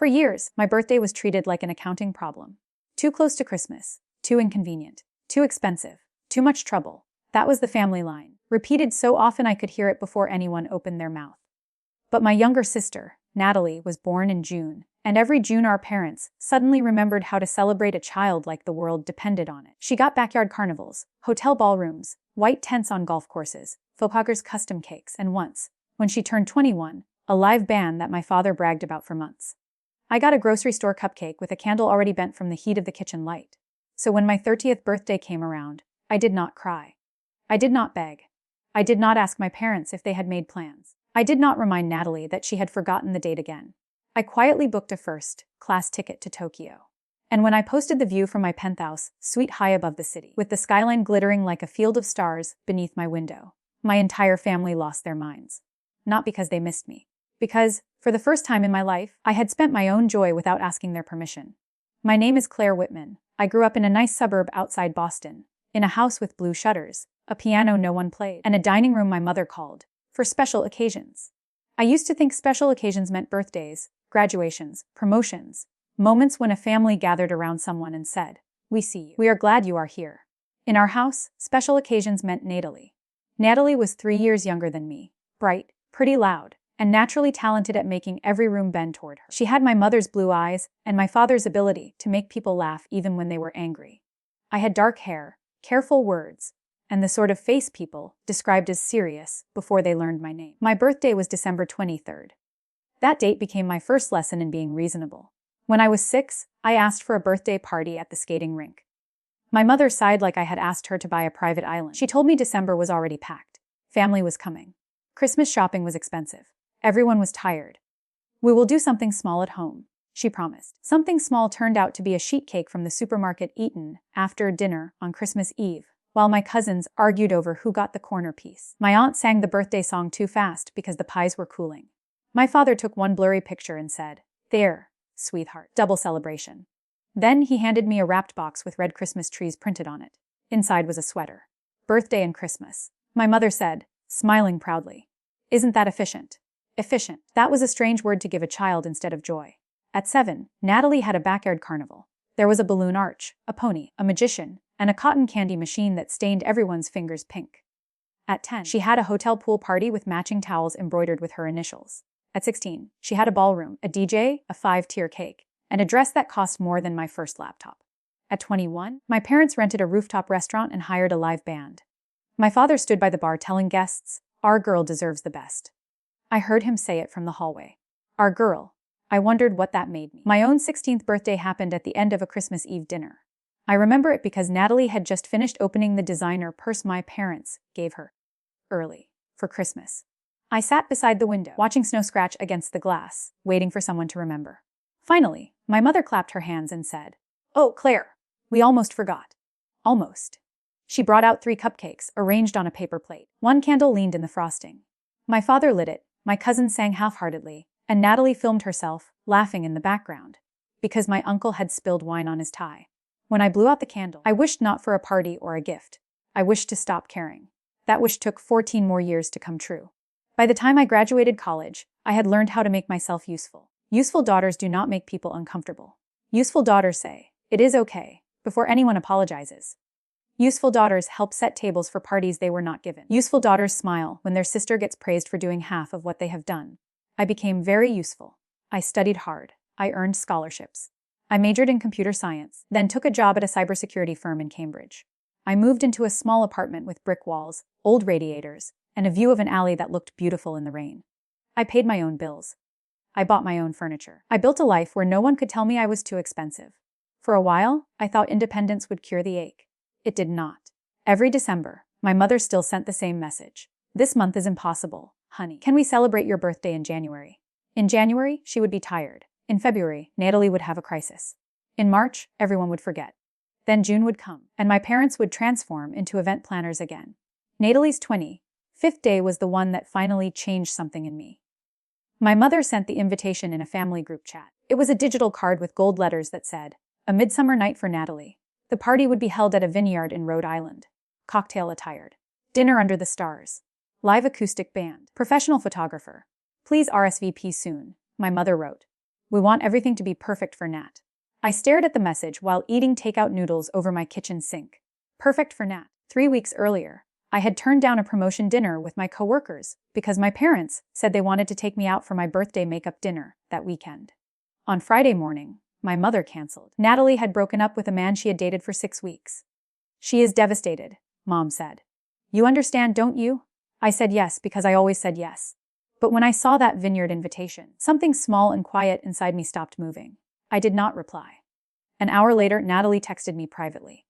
For years, my birthday was treated like an accounting problem. Too close to Christmas, too inconvenient, too expensive, too much trouble. That was the family line, repeated so often I could hear it before anyone opened their mouth. But my younger sister, Natalie, was born in June, and every June our parents suddenly remembered how to celebrate a child like the world depended on it. She got backyard carnivals, hotel ballrooms, white tents on golf courses, Fauxhagers custom cakes, and once, when she turned 21, a live band that my father bragged about for months. I got a grocery store cupcake with a candle already bent from the heat of the kitchen light. So when my 30th birthday came around, I did not cry. I did not beg. I did not ask my parents if they had made plans. I did not remind Natalie that she had forgotten the date again. I quietly booked a first-class ticket to Tokyo. And when I posted the view from my penthouse, suite high above the city, with the skyline glittering like a field of stars beneath my window, my entire family lost their minds. Not because they missed me. Because, for the first time in my life, I had spent my own joy without asking their permission. My name is Claire Whitman. I grew up in a nice suburb outside Boston, in a house with blue shutters, a piano no one played, and a dining room my mother called for special occasions. I used to think special occasions meant birthdays, graduations, promotions, moments when a family gathered around someone and said, "We see you. We are glad you are here." In our house, special occasions meant Natalie. Natalie was 3 years younger than me, bright, pretty loud, and naturally talented at making every room bend toward her. She had my mother's blue eyes and my father's ability to make people laugh even when they were angry. I had dark hair, careful words, and the sort of face people described as serious before they learned my name. My birthday was December 23rd. That date became my first lesson in being reasonable. When I was 6, I asked for a birthday party at the skating rink. My mother sighed like I had asked her to buy a private island. She told me December was already packed. Family was coming. Christmas shopping was expensive. Everyone was tired. "We will do something small at home," she promised. Something small turned out to be a sheet cake from the supermarket eaten after dinner on Christmas Eve, while my cousins argued over who got the corner piece. My aunt sang the birthday song too fast because the pies were cooling. My father took one blurry picture and said, "There, sweetheart, double celebration." Then he handed me a wrapped box with red Christmas trees printed on it. Inside was a sweater. "Birthday and Christmas," my mother said, smiling proudly. "Isn't that efficient?" Efficient. That was a strange word to give a child instead of joy. At 7, Natalie had a backyard carnival. There was a balloon arch, a pony, a magician, and a cotton candy machine that stained everyone's fingers pink. At 10, she had a hotel pool party with matching towels embroidered with her initials. At 16, she had a ballroom, a DJ, a 5-tier cake, and a dress that cost more than my first laptop. At 21, my parents rented a rooftop restaurant and hired a live band. My father stood by the bar telling guests, "Our girl deserves the best." I heard him say it from the hallway. Our girl. I wondered what that made me. My own 16th birthday happened at the end of a Christmas Eve dinner. I remember it because Natalie had just finished opening the designer purse my parents gave her early for Christmas. I sat beside the window, watching snow scratch against the glass, waiting for someone to remember. Finally, my mother clapped her hands and said, "Oh, Claire, we almost forgot." Almost. She brought out 3 cupcakes, arranged on a paper plate. One candle leaned in the frosting. My father lit it, my cousins sang half-heartedly, and Natalie filmed herself, laughing in the background, because my uncle had spilled wine on his tie. When I blew out the candle, I wished not for a party or a gift. I wished to stop caring. That wish took 14 more years to come true. By the time I graduated college, I had learned how to make myself useful. Useful daughters do not make people uncomfortable. Useful daughters say, "It is okay," before anyone apologizes. Useful daughters help set tables for parties they were not given. Useful daughters smile when their sister gets praised for doing half of what they have done. I became very useful. I studied hard. I earned scholarships. I majored in computer science, then took a job at a cybersecurity firm in Cambridge. I moved into a small apartment with brick walls, old radiators, and a view of an alley that looked beautiful in the rain. I paid my own bills. I bought my own furniture. I built a life where no one could tell me I was too expensive. For a while, I thought independence would cure the ache. It did not. Every December, my mother still sent the same message. "This month is impossible, honey. Can we celebrate your birthday in January?" In January, she would be tired. In February, Natalie would have a crisis. In March, everyone would forget. Then June would come, and my parents would transform into event planners again. Natalie's 25th day was the one that finally changed something in me. My mother sent the invitation in a family group chat. It was a digital card with gold letters that said, "A midsummer night for Natalie." The party would be held at a vineyard in Rhode Island. Cocktail attired. Dinner under the stars. Live acoustic band. Professional photographer. "Please RSVP soon," my mother wrote. We want everything to be perfect for Nat. I stared at the message while eating takeout noodles over my kitchen sink. Perfect for Nat. 3 weeks earlier, I had turned down a promotion dinner with my coworkers because my parents said they wanted to take me out for my birthday makeup dinner that weekend. On Friday morning, my mother canceled. Natalie had broken up with a man she had dated for 6 weeks. She is devastated, Mom said. You understand, don't you? I said yes because I always said yes. But when I saw that vineyard invitation, something small and quiet inside me stopped moving. I did not reply. An hour later, Natalie texted me privately.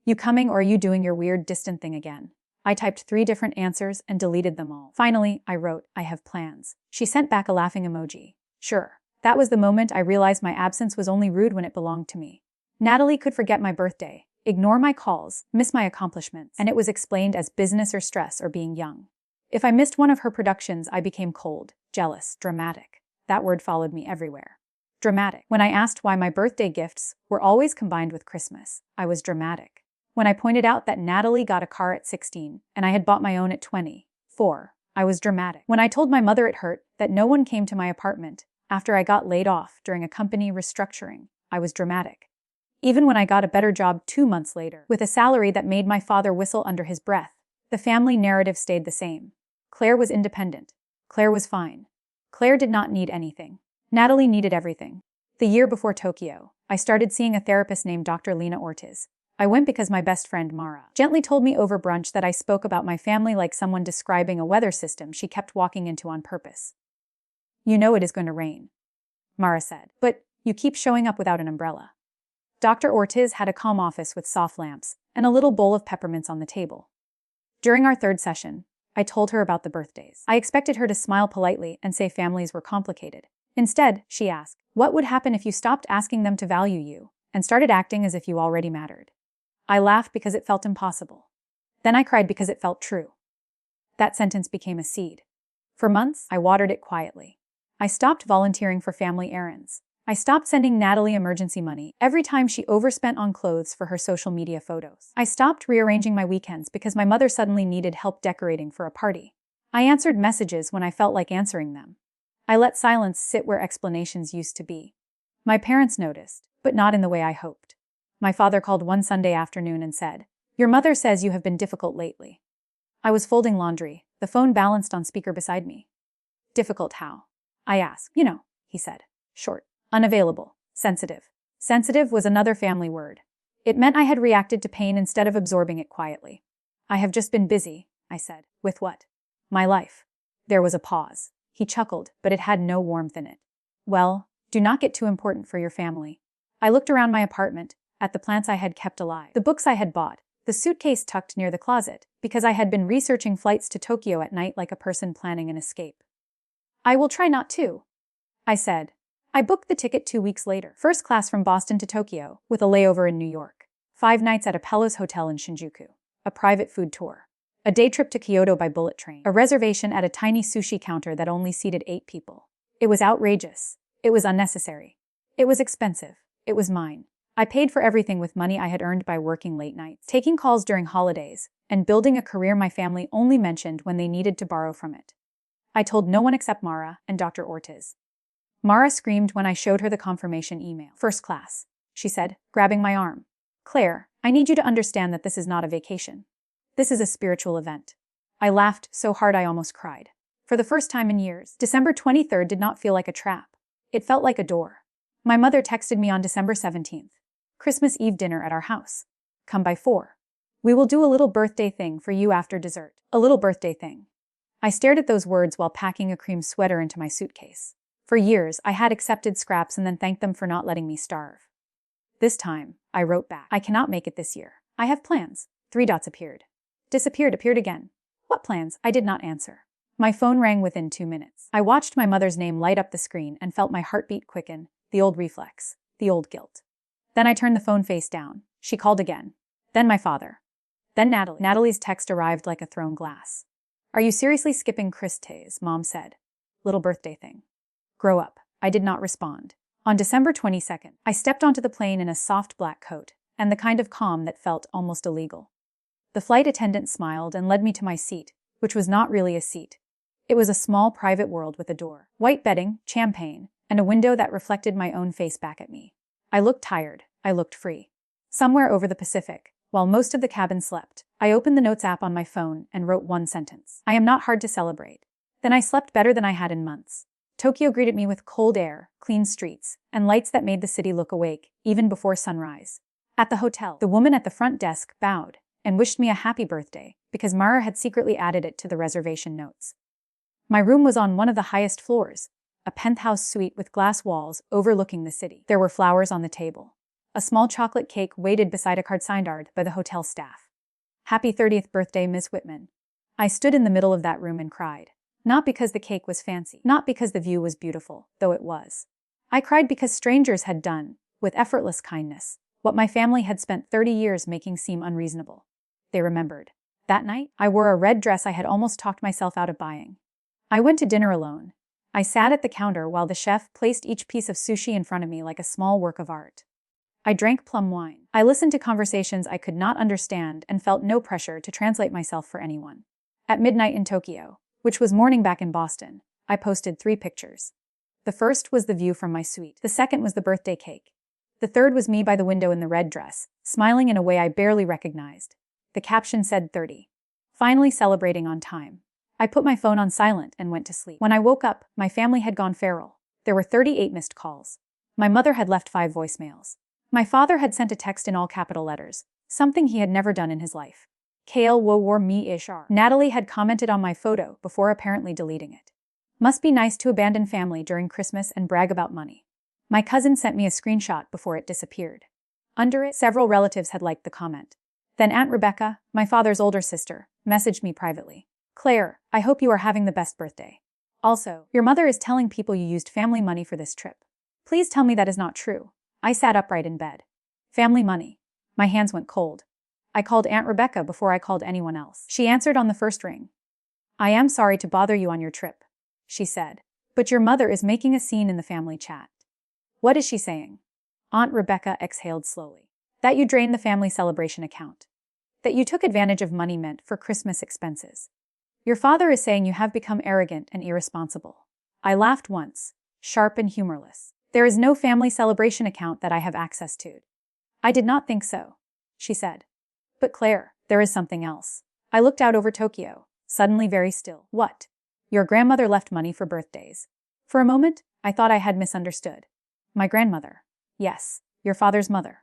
You coming or are you doing your weird distant thing again? I typed 3 different answers and deleted them all. Finally, I wrote, I have plans. She sent back a laughing emoji. Sure. That was the moment I realized my absence was only rude when it belonged to me. Natalie could forget my birthday, ignore my calls, miss my accomplishments, and it was explained as business or stress or being young. If I missed one of her productions, I became cold, jealous, dramatic. That word followed me everywhere. Dramatic. When I asked why my birthday gifts were always combined with Christmas, I was dramatic. When I pointed out that Natalie got a car at 16 and I had bought my own at 24, I was dramatic. When I told my mother it hurt that no one came to my apartment after I got laid off during a company restructuring, I was dramatic. Even when I got a better job 2 months later, with a salary that made my father whistle under his breath, the family narrative stayed the same. Claire was independent. Claire was fine. Claire did not need anything. Natalie needed everything. The year before Tokyo, I started seeing a therapist named Dr. Lena Ortiz. I went because my best friend Mara gently told me over brunch that I spoke about my family like someone describing a weather system she kept walking into on purpose. You know it is going to rain, Mara said, but you keep showing up without an umbrella. Dr. Ortiz had a calm office with soft lamps and a little bowl of peppermints on the table. During our 3rd session, I told her about the birthdays. I expected her to smile politely and say families were complicated. Instead, she asked, what would happen if you stopped asking them to value you and started acting as if you already mattered? I laughed because it felt impossible. Then I cried because it felt true. That sentence became a seed. For months, I watered it quietly. I stopped volunteering for family errands. I stopped sending Natalie emergency money every time she overspent on clothes for her social media photos. I stopped rearranging my weekends because my mother suddenly needed help decorating for a party. I answered messages when I felt like answering them. I let silence sit where explanations used to be. My parents noticed, but not in the way I hoped. My father called one Sunday afternoon and said, Your mother says you have been difficult lately. I was folding laundry, the phone balanced on speaker beside me. Difficult how? I asked. You know, he said. Short. Unavailable. Sensitive. Sensitive was another family word. It meant I had reacted to pain instead of absorbing it quietly. I have just been busy, I said. With what? My life. There was a pause. He chuckled, but it had no warmth in it. Well, do not get too important for your family. I looked around my apartment, at the plants I had kept alive, the books I had bought, the suitcase tucked near the closet, because I had been researching flights to Tokyo at night like a person planning an escape. I will try not to, I said. I booked the ticket 2 weeks later, first class from Boston to Tokyo, with a layover in New York, 5 nights at a Palace hotel in Shinjuku, a private food tour, a day trip to Kyoto by bullet train, a reservation at a tiny sushi counter that only seated 8 people. It was outrageous. It was unnecessary. It was expensive. It was mine. I paid for everything with money I had earned by working late nights, taking calls during holidays, and building a career my family only mentioned when they needed to borrow from it. I told no one except Mara and Dr. Ortiz. Mara screamed when I showed her the confirmation email. First class, she said, grabbing my arm. Claire, I need you to understand that this is not a vacation. This is a spiritual event. I laughed so hard I almost cried. For the first time in years, December 23rd did not feel like a trap. It felt like a door. My mother texted me on December 17th. Christmas Eve dinner at our house. Come by 4. We will do a little birthday thing for you after dessert. A little birthday thing. I stared at those words while packing a cream sweater into my suitcase. For years, I had accepted scraps and then thanked them for not letting me starve. This time, I wrote back. I cannot make it this year. I have plans. 3 dots appeared. Disappeared, appeared again. What plans? I did not answer. My phone rang within 2 minutes. I watched my mother's name light up the screen and felt my heartbeat quicken, the old reflex, the old guilt. Then I turned the phone face down. She called again. Then my father. Then Natalie. Natalie's text arrived like a thrown glass. Are you seriously skipping Christmas? Mom said. Little birthday thing. Grow up. I did not respond. On December 22nd, I stepped onto the plane in a soft black coat, and the kind of calm that felt almost illegal. The flight attendant smiled and led me to my seat, which was not really a seat. It was a small private world with a door, white bedding, champagne, and a window that reflected my own face back at me. I looked tired. I looked free. Somewhere over the Pacific, while most of the cabin slept, I opened the notes app on my phone and wrote one sentence. I am not hard to celebrate. Then I slept better than I had in months. Tokyo greeted me with cold air, clean streets, and lights that made the city look awake, even before sunrise. At the hotel, the woman at the front desk bowed and wished me a happy birthday because Mara had secretly added it to the reservation notes. My room was on one of the highest floors, a penthouse suite with glass walls overlooking the city. There were flowers on the table. A small chocolate cake waited beside a card signed by the hotel staff. Happy 30th birthday, Miss Whitman. I stood in the middle of that room and cried. Not because the cake was fancy, not because the view was beautiful, though it was. I cried because strangers had done, with effortless kindness, what my family had spent 30 years making seem unreasonable. They remembered. That night, I wore a red dress I had almost talked myself out of buying. I went to dinner alone. I sat at the counter while the chef placed each piece of sushi in front of me like a small work of art. I drank plum wine. I listened to conversations I could not understand and felt no pressure to translate myself for anyone. At midnight in Tokyo, which was morning back in Boston, I posted 3 pictures. The first was the view from my suite. The second was the birthday cake. The third was me by the window in the red dress, smiling in a way I barely recognized. The caption said 30. Finally celebrating on time. I put my phone on silent and went to sleep. When I woke up, my family had gone feral. There were 38 missed calls. My mother had left 5 voicemails. My father had sent a text in all capital letters, something he had never done in his life. Kale wo war me ishar. Natalie had commented on my photo before apparently deleting it. Must be nice to abandon family during Christmas and brag about money. My cousin sent me a screenshot before it disappeared. Under it, several relatives had liked the comment. Then Aunt Rebecca, my father's older sister, messaged me privately. Claire, I hope you are having the best birthday. Also, your mother is telling people you used family money for this trip. Please tell me that is not true. I sat upright in bed. Family money. My hands went cold. I called Aunt Rebecca before I called anyone else. She answered on the first ring. I am sorry to bother you on your trip, she said, but your mother is making a scene in the family chat. What is she saying? Aunt Rebecca exhaled slowly. That you drained the family celebration account. That you took advantage of money meant for Christmas expenses. Your father is saying you have become arrogant and irresponsible. I laughed once, sharp and humorless. There is no family celebration account that I have access to. I did not think so, she said. But Claire, there is something else. I looked out over Tokyo, suddenly very still. What? Your grandmother left money for birthdays. For a moment, I thought I had misunderstood. My grandmother. Yes, your father's mother.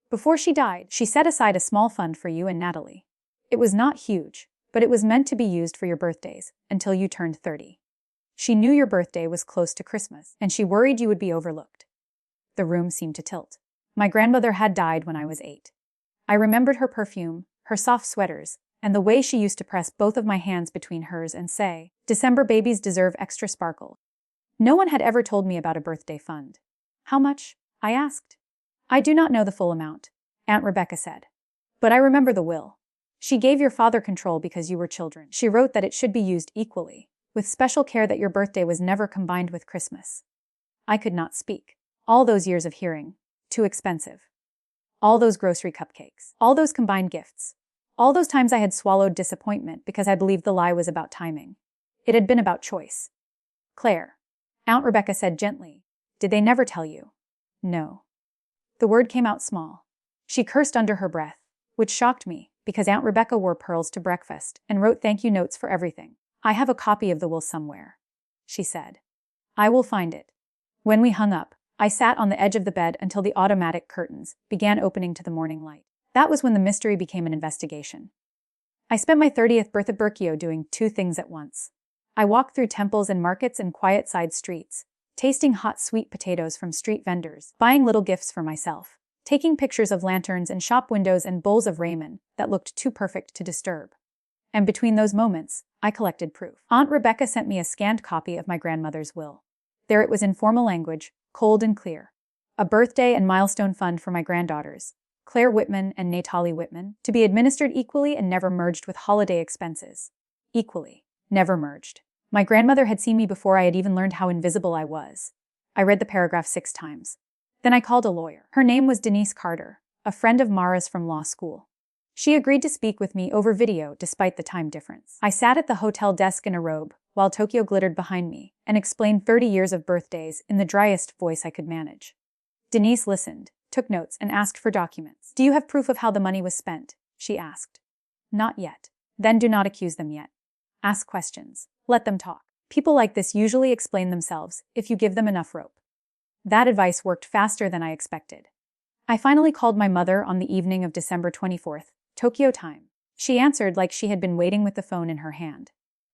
Before she died, she set aside a small fund for you and Natalie. It was not huge, but it was meant to be used for your birthdays until you turned 30. She knew your birthday was close to Christmas, and she worried you would be overlooked. The room seemed to tilt. My grandmother had died when I was 8. I remembered her perfume, her soft sweaters, and the way she used to press both of my hands between hers and say, December babies deserve extra sparkle. No one had ever told me about a birthday fund. How much? I asked. I do not know the full amount, Aunt Rebecca said. But I remember the will. She gave your father control because you were children. She wrote that it should be used equally, with special care that your birthday was never combined with Christmas. I could not speak. All those years of hearing, too expensive. All those grocery cupcakes. All those combined gifts. All those times I had swallowed disappointment because I believed the lie was about timing. It had been about choice. Claire, Aunt Rebecca said gently, did they never tell you? No. The word came out small. She cursed under her breath, which shocked me because Aunt Rebecca wore pearls to breakfast and wrote thank you notes for everything. I have a copy of the will somewhere, she said. I will find it. When we hung up, I sat on the edge of the bed until the automatic curtains began opening to the morning light. That was when the mystery became an investigation. I spent my 30th birthday Berkio doing 2 things at once. I walked through temples and markets and quiet side streets, tasting hot sweet potatoes from street vendors, buying little gifts for myself, taking pictures of lanterns and shop windows and bowls of ramen that looked too perfect to disturb. And between those moments, I collected proof. Aunt Rebecca sent me a scanned copy of my grandmother's will. There it was in formal language, cold and clear. A birthday and milestone fund for my granddaughters, Claire Whitman and Natalie Whitman, to be administered equally and never merged with holiday expenses. Equally, never merged. My grandmother had seen me before I had even learned how invisible I was. I read the paragraph 6 times. Then I called a lawyer. Her name was Denise Carter, a friend of Mara's from law school. She agreed to speak with me over video despite the time difference. I sat at the hotel desk in a robe, while Tokyo glittered behind me, and explained 30 years of birthdays in the driest voice I could manage. Denise listened, took notes, and asked for documents. "Do you have proof of how the money was spent?" she asked. "Not yet." "Then do not accuse them yet. Ask questions. Let them talk. People like this usually explain themselves if you give them enough rope." That advice worked faster than I expected. I finally called my mother on the evening of December 24th, Tokyo time. She answered like she had been waiting with the phone in her hand.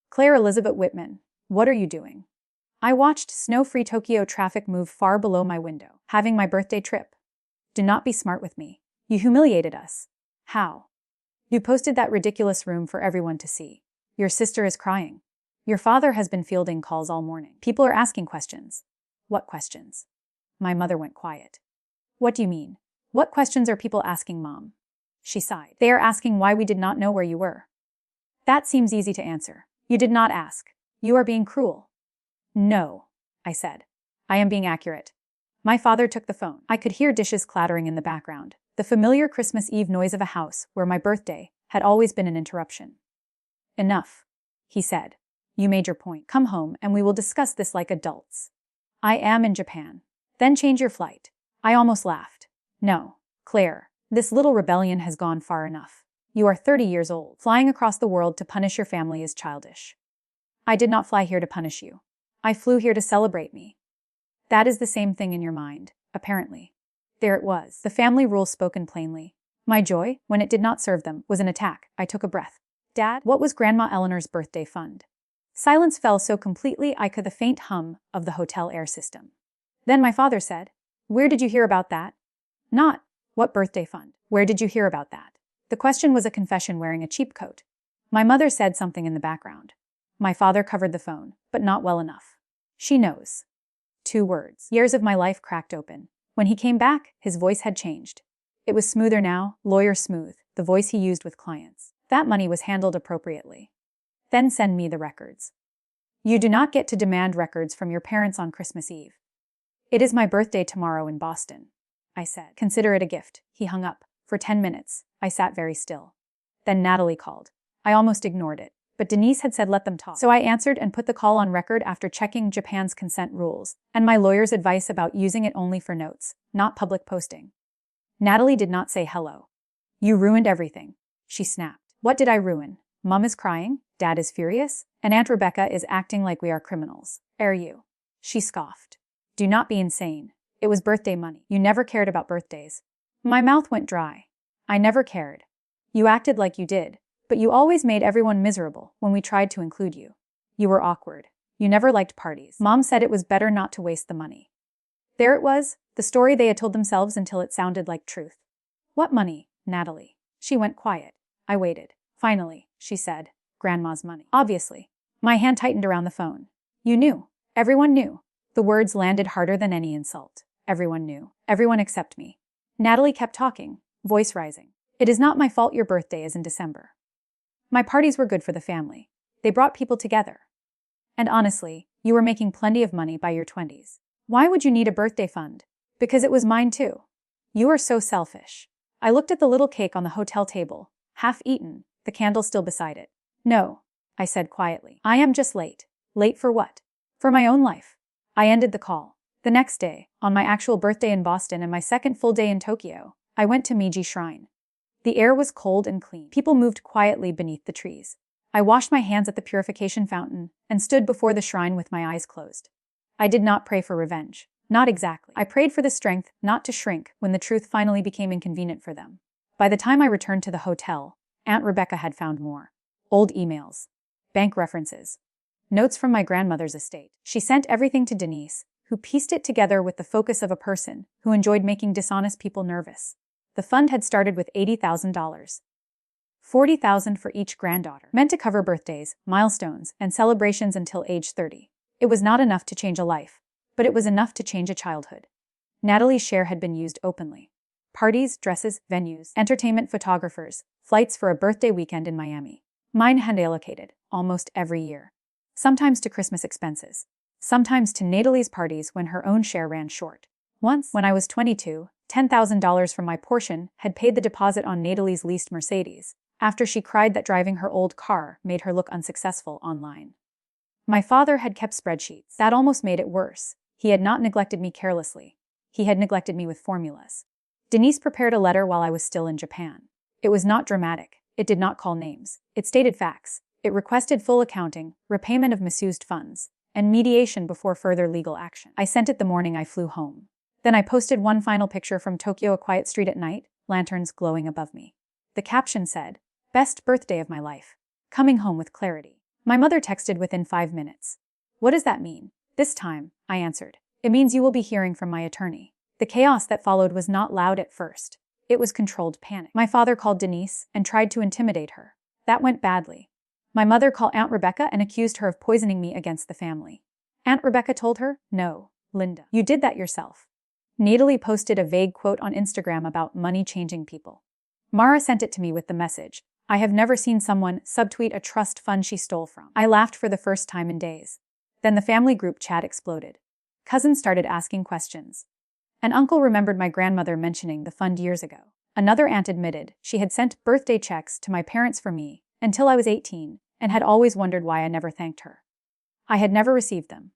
"Claire Elizabeth Whitman, what are you doing?" "I watched snow-free Tokyo traffic move far below my window, having my birthday trip." "Do not be smart with me. You humiliated us." "How?" "You posted that ridiculous room for everyone to see. Your sister is crying. Your father has been fielding calls all morning. People are asking questions." "What questions?" My mother went quiet. "What do you mean? What questions are people asking, Mom?" She sighed. "They are asking why we did not know where you were." "That seems easy to answer. You did not ask. You are being cruel." "No," I said. "I am being accurate." My father took the phone. I could hear dishes clattering in the background, the familiar Christmas Eve noise of a house where my birthday had always been an interruption. "Enough," he said. "You made your point. Come home and we will discuss this like adults." "I am in Japan." "Then change your flight." I almost laughed. "No, Claire, this little rebellion has gone far enough. You are 30 years old. Flying across the world to punish your family is childish." "I did not fly here to punish you. I flew here to celebrate me." "That is the same thing in your mind, apparently." There it was, the family rule spoken plainly. My joy, when it did not serve them, was an attack. I took a breath. "Dad, what was Grandma Eleanor's birthday fund?" Silence fell so completely I could the faint hum of the hotel air system. Then my father said, "Where did you hear about that?" Not, "What birthday fund? Where did you hear about that?" The question was a confession wearing a cheap coat. My mother said something in the background. My father covered the phone, but not well enough. "She knows." 2 words. Years of my life cracked open. When he came back, his voice had changed. It was smoother now, lawyer smooth, the voice he used with clients. That money was handled appropriately. "Then send me the records." "You do not get to demand records from your parents on Christmas Eve." "It is my birthday tomorrow in Boston," I said. "Consider it a gift." He hung up. For 10 minutes, I sat very still. Then Natalie called. I almost ignored it, but Denise had said let them talk. So I answered and put the call on record after checking Japan's consent rules and my lawyer's advice about using it only for notes, not public posting. Natalie did not say hello. "You ruined everything," she snapped. "What did I ruin? Mom is crying, Dad is furious, and Aunt Rebecca is acting like we are criminals. Are you?" She scoffed. "Do not be insane. It was birthday money. You never cared about birthdays." My mouth went dry. "I never cared. You acted like you did, but you always made everyone miserable when we tried to include you. You were awkward. You never liked parties. Mom said it was better not to waste the money." There it was, the story they had told themselves until it sounded like truth. "What money, Natalie?" She went quiet. I waited. "Finally," she said, "Grandma's money." "Obviously." My hand tightened around the phone. "You knew. Everyone knew." The words landed harder than any insult. Everyone knew. Everyone except me. Natalie kept talking, voice rising. "It is not my fault your birthday is in December. My parties were good for the family. They brought people together. And honestly, you were making plenty of money by your 20s. Why would you need a birthday fund? Because it was mine too. You are so selfish." I looked at the little cake on the hotel table, half eaten, the candle still beside it. "No," I said quietly. "I am just late." "Late for what?" "For my own life." I ended the call. The next day, on my actual birthday in Boston and my second full day in Tokyo, I went to Meiji Shrine. The air was cold and clean. People moved quietly beneath the trees. I washed my hands at the purification fountain and stood before the shrine with my eyes closed. I did not pray for revenge. Not exactly. I prayed for the strength not to shrink when the truth finally became inconvenient for them. By the time I returned to the hotel, Aunt Rebecca had found more. Old emails. Bank references. Notes from my grandmother's estate. She sent everything to Denise, who pieced it together with the focus of a person who enjoyed making dishonest people nervous. The fund had started with $80,000. $40,000 for each granddaughter, meant to cover birthdays, milestones, and celebrations until age 30. It was not enough to change a life, but it was enough to change a childhood. Natalie's share had been used openly. Parties, dresses, venues, entertainment, photographers, flights for a birthday weekend in Miami. Mine had allocated, almost every year. Sometimes to Christmas expenses. Sometimes to Natalie's parties when her own share ran short. Once, when I was 22, $10,000 from my portion had paid the deposit on Natalie's leased Mercedes, after she cried that driving her old car made her look unsuccessful online. My father had kept spreadsheets. That almost made it worse. He had not neglected me carelessly. He had neglected me with formulas. Denise prepared a letter while I was still in Japan. It was not dramatic. It did not call names. It stated facts. It requested full accounting, repayment of misused funds, and mediation before further legal action. I sent it the morning I flew home. Then I posted one final picture from Tokyo, a quiet street at night, lanterns glowing above me. The caption said, "Best birthday of my life. Coming home with clarity." My mother texted within 5 minutes. "What does that mean?" "This time," I answered, "it means you will be hearing from my attorney." The chaos that followed was not loud at first. It was controlled panic. My father called Denise and tried to intimidate her. That went badly. My mother called Aunt Rebecca and accused her of poisoning me against the family. Aunt Rebecca told her, "No, Linda, you did that yourself." Natalie posted a vague quote on Instagram about money changing people. Mara sent it to me with the message, "I have never seen someone subtweet a trust fund she stole from." I laughed for the first time in days. Then the family group chat exploded. Cousins started asking questions. An uncle remembered my grandmother mentioning the fund years ago. Another aunt admitted she had sent birthday checks to my parents for me until I was 18 and had always wondered why I never thanked her. I had never received them.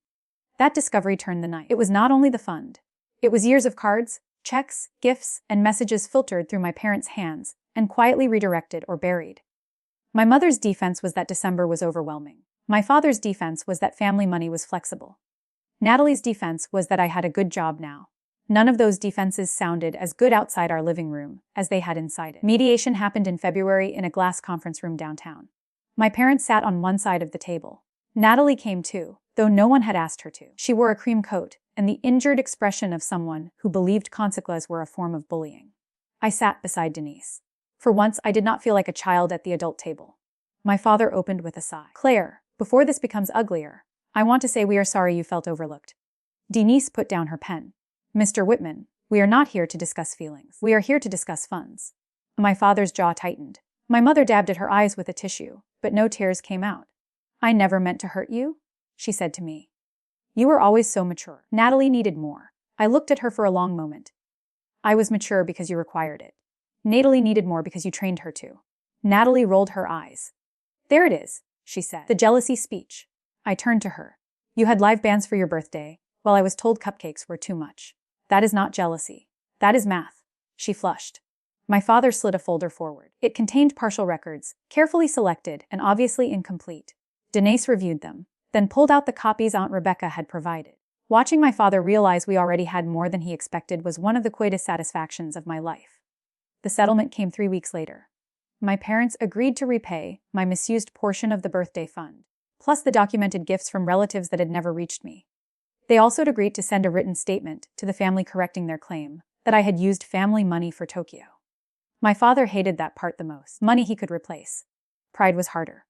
That discovery turned the night. It was not only the fund. It was years of cards, checks, gifts, and messages filtered through my parents' hands and quietly redirected or buried. My mother's defense was that December was overwhelming. My father's defense was that family money was flexible. Natalie's defense was that I had a good job now. None of those defenses sounded as good outside our living room as they had inside it. Mediation happened in February in a glass conference room downtown. My parents sat on one side of the table. Natalie came too, though no one had asked her to. She wore a cream coat and the injured expression of someone who believed consequences were a form of bullying. I sat beside Denise. For once, I did not feel like a child at the adult table. My father opened with a sigh. "Claire, before this becomes uglier, I want to say we are sorry you felt overlooked." Denise put down her pen. "Mr. Whitman, we are not here to discuss feelings. We are here to discuss funds." My father's jaw tightened. My mother dabbed at her eyes with a tissue, but no tears came out. "I never meant to hurt you," she said to me. "You were always so mature." Natalie needed more. I looked at her for a long moment. "I was mature because you required it. Natalie needed more because you trained her to." Natalie rolled her eyes. "There it is," she said. "The jealousy speech." I turned to her. "You had live bands for your birthday, while I was told cupcakes were too much. That is not jealousy. That is math." She flushed. My father slid a folder forward. It contained partial records, carefully selected and obviously incomplete. Denise reviewed them, then pulled out the copies Aunt Rebecca had provided. Watching my father realize we already had more than he expected was one of the greatest satisfactions of my life. The settlement came 3 weeks later. My parents agreed to repay my misused portion of the birthday fund, plus the documented gifts from relatives that had never reached me. They also agreed to send a written statement to the family correcting their claim that I had used family money for Tokyo. My father hated that part the most. Money he could replace. Pride was harder.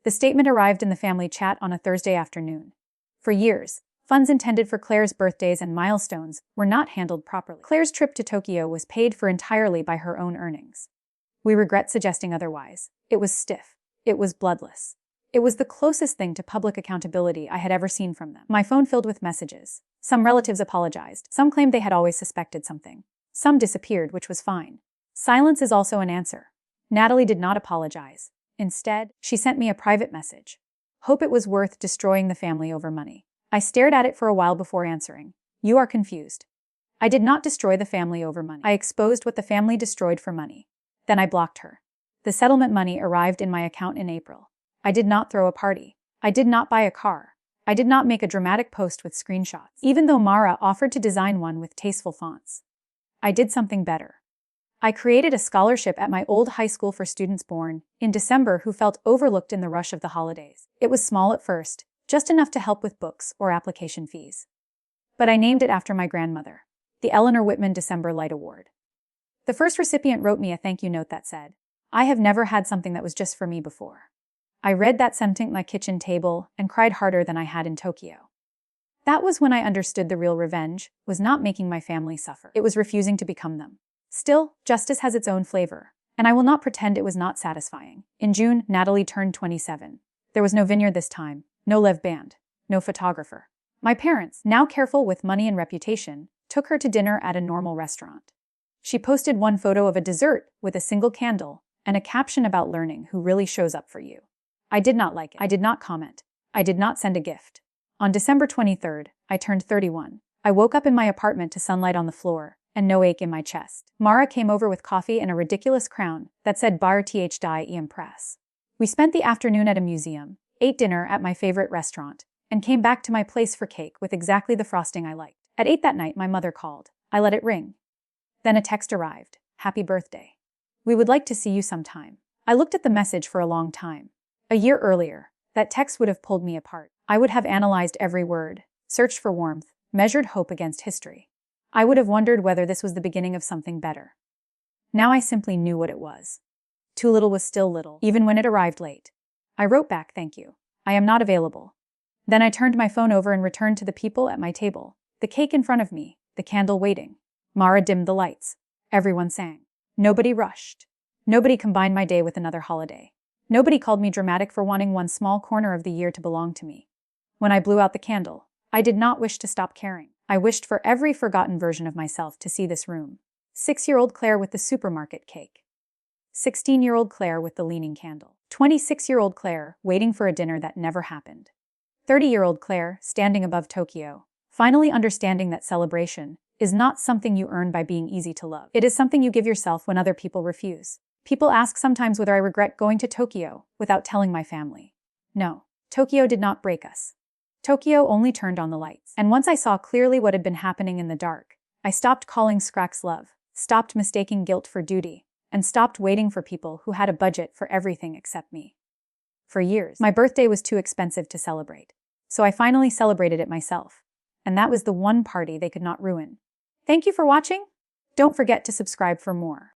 The statement arrived in the family chat on a Thursday afternoon. For years, funds intended for Claire's birthdays and milestones were not handled properly. Claire's trip to Tokyo was paid for entirely by her own earnings. We regret suggesting otherwise. It was stiff. It was bloodless. It was the closest thing to public accountability I had ever seen from them. My phone filled with messages. Some relatives apologized. Some claimed they had always suspected something. Some disappeared, which was fine. Silence is also an answer. Natalie did not apologize. Instead, she sent me a private message. "Hope it was worth destroying the family over money." I stared at it for a while before answering. "You are confused. I did not destroy the family over money. I exposed what the family destroyed for money." Then I blocked her. The settlement money arrived in my account in April. I did not throw a party. I did not buy a car. I did not make a dramatic post with screenshots, even though Mara offered to design one with tasteful fonts. I did something better. I created a scholarship at my old high school for students born in December who felt overlooked in the rush of the holidays. It was small at first, just enough to help with books or application fees. But I named it after my grandmother, the Eleanor Whitman December Light Award. The first recipient wrote me a thank you note that said, "I have never had something that was just for me before." I read that sentence at my kitchen table and cried harder than I had in Tokyo. That was when I understood the real revenge was not making my family suffer. It was refusing to become them. Still, justice has its own flavor, and I will not pretend it was not satisfying. In June, Natalie turned 27. There was no vineyard this time, no live band, no photographer. My parents, now careful with money and reputation, took her to dinner at a normal restaurant. She posted one photo of a dessert with a single candle and a caption about learning who really shows up for you. I did not like it. I did not comment. I did not send a gift. On December 23rd, I turned 31. I woke up in my apartment to sunlight on the floor and no ache in my chest. Mara came over with coffee and a ridiculous crown that said Bar Th Die Impress. We spent the afternoon at a museum, ate dinner at my favorite restaurant, and came back to my place for cake with exactly the frosting I liked. At 8 that night, my mother called. I let it ring. Then a text arrived. Happy birthday. We would like to see you sometime. I looked at the message for a long time. A year earlier, that text would have pulled me apart. I would have analyzed every word, searched for warmth, measured hope against history. I would have wondered whether this was the beginning of something better. Now I simply knew what it was. Too little was still little, even when it arrived late. I wrote back, thank you. I am not available. Then I turned my phone over and returned to the people at my table, the cake in front of me, the candle waiting. Mara dimmed the lights. Everyone sang. Nobody rushed. Nobody combined my day with another holiday. Nobody called me dramatic for wanting one small corner of the year to belong to me. When I blew out the candle, I did not wish to stop caring. I wished for every forgotten version of myself to see this room. 6-year-old Claire with the supermarket cake. 16-year-old Claire with the leaning candle. 26-year-old Claire waiting for a dinner that never happened. 30-year-old Claire standing above Tokyo, finally understanding that celebration is not something you earn by being easy to love. It is something you give yourself when other people refuse. People ask sometimes whether I regret going to Tokyo without telling my family. No, Tokyo did not break us. Tokyo only turned on the lights. And once I saw clearly what had been happening in the dark, I stopped calling Scrax love, stopped mistaking guilt for duty, and stopped waiting for people who had a budget for everything except me. For years, my birthday was too expensive to celebrate. So I finally celebrated it myself. And that was the one party they could not ruin. Thank you for watching. Don't forget to subscribe for more.